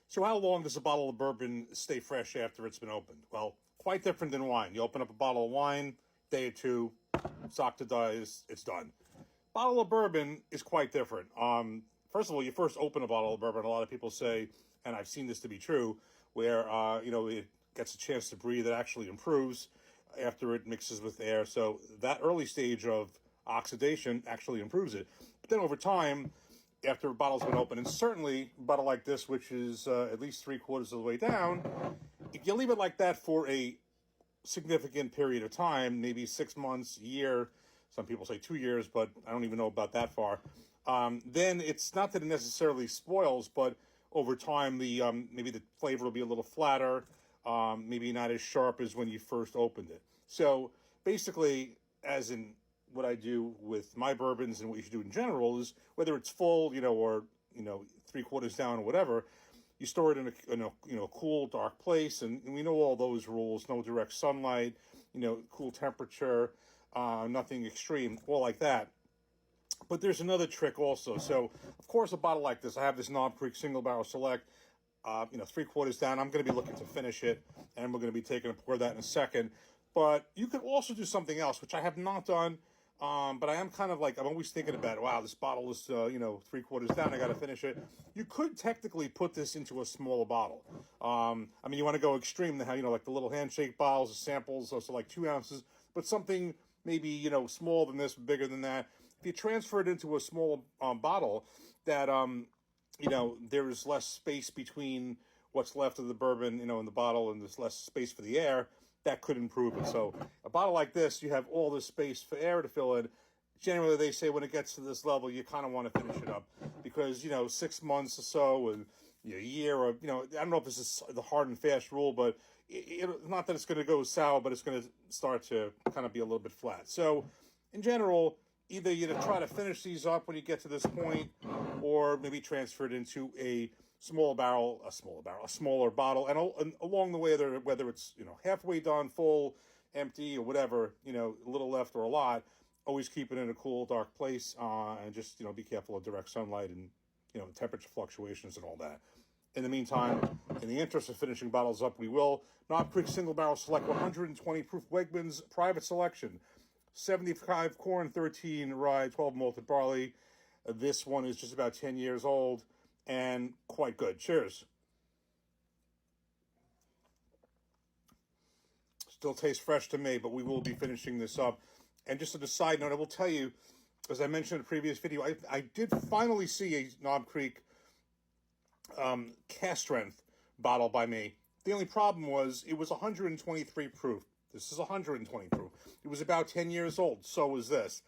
So how long does a bottle of bourbon stay fresh after it's been opened? Well, quite different than wine. You open up a bottle of wine, day or two, sock to dies, it's done. Bottle of bourbon is quite different. First of all, you first open a bottle of bourbon, a lot of people say, and I've seen this to be true, where it gets a chance to breathe, it actually improves after it mixes with air. So that early stage of oxidation actually improves it. But then over time, after a bottle's been opened, and certainly a bottle like this, which is at least 3/4 of the way down, if you leave it like that for a significant period of time, maybe 6 months, a year, some people say 2 years, but I don't even know about that far, then it's not that it necessarily spoils, but over time, maybe the flavor will be a little flatter, maybe not as sharp as when you first opened it. So basically, as in what I do with my bourbons and what you should do in general is whether it's full, or 3/4 down or whatever, you store it in a cool, dark place, and we know all those rules: no direct sunlight, cool temperature, nothing extreme, all like that. But there's another trick also. So, of course, a bottle like this, I have this Knob Creek Single Barrel Select, 3/4 down. I'm going to be looking to finish it, and we're going to be taking a pour of that in a second. But you could also do something else, which I have not done. But I am kind of like, I'm always thinking about, wow, this bottle is, 3/4 down. I got to finish it. You could technically put this into a smaller bottle. You want to go extreme, like the little handshake bottles, the samples, so like 2 ounces, but something maybe, smaller than this, bigger than that. If you transfer it into a smaller bottle, that, there's less space between what's left of the bourbon, in the bottle, and there's less space for the air, that could improve it. So a bottle like this, you have all this space for air to fill in. Generally, they say when it gets to this level, you kind of want to finish it up because, 6 months or so and a year or, I don't know if this is the hard and fast rule, but not that it's going to go sour, but it's going to start to kind of be a little bit flat. So in general, either you try to finish these up when you get to this point, or maybe transfer it into a smaller bottle, and along the way, whether it's halfway done, full, empty, or whatever, a little left or a lot, always keep it in a cool, dark place, and just be careful of direct sunlight and temperature fluctuations and all that. In the meantime, in the interest of finishing bottles up, we will. Knob Creek Single Barrel Select 120 proof Wegmans Private Selection. 75 corn, 13 rye, 12 malted barley. This one is just about 10 years old and quite good. Cheers. Still tastes fresh to me, but we will be finishing this up. And just as a side note, I will tell you, as I mentioned in a previous video, I did finally see a Knob Creek cast strength bottle by me. The only problem was it was 123 proof. This is 120 proof. It was about 10 years old. So was this.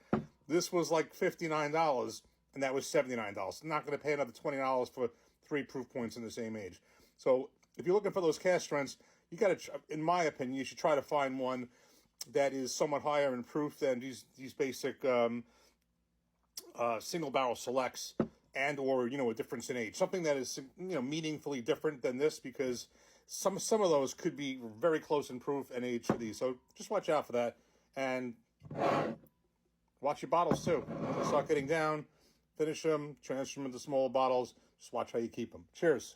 This was like $59, and that was $79. I'm not going to pay another $20 for 3 proof points in the same age. So if you're looking for those cast strengths, you got to, in my opinion, you should try to find one that is somewhat higher in proof than these basic single barrel selects, and or a difference in age, something that is meaningfully different than this, because some of those could be very close in proof and age to these. So just watch out for that, and watch your bottles too. Start getting down, finish them, transfer them into smaller bottles. Just watch how you keep them. Cheers.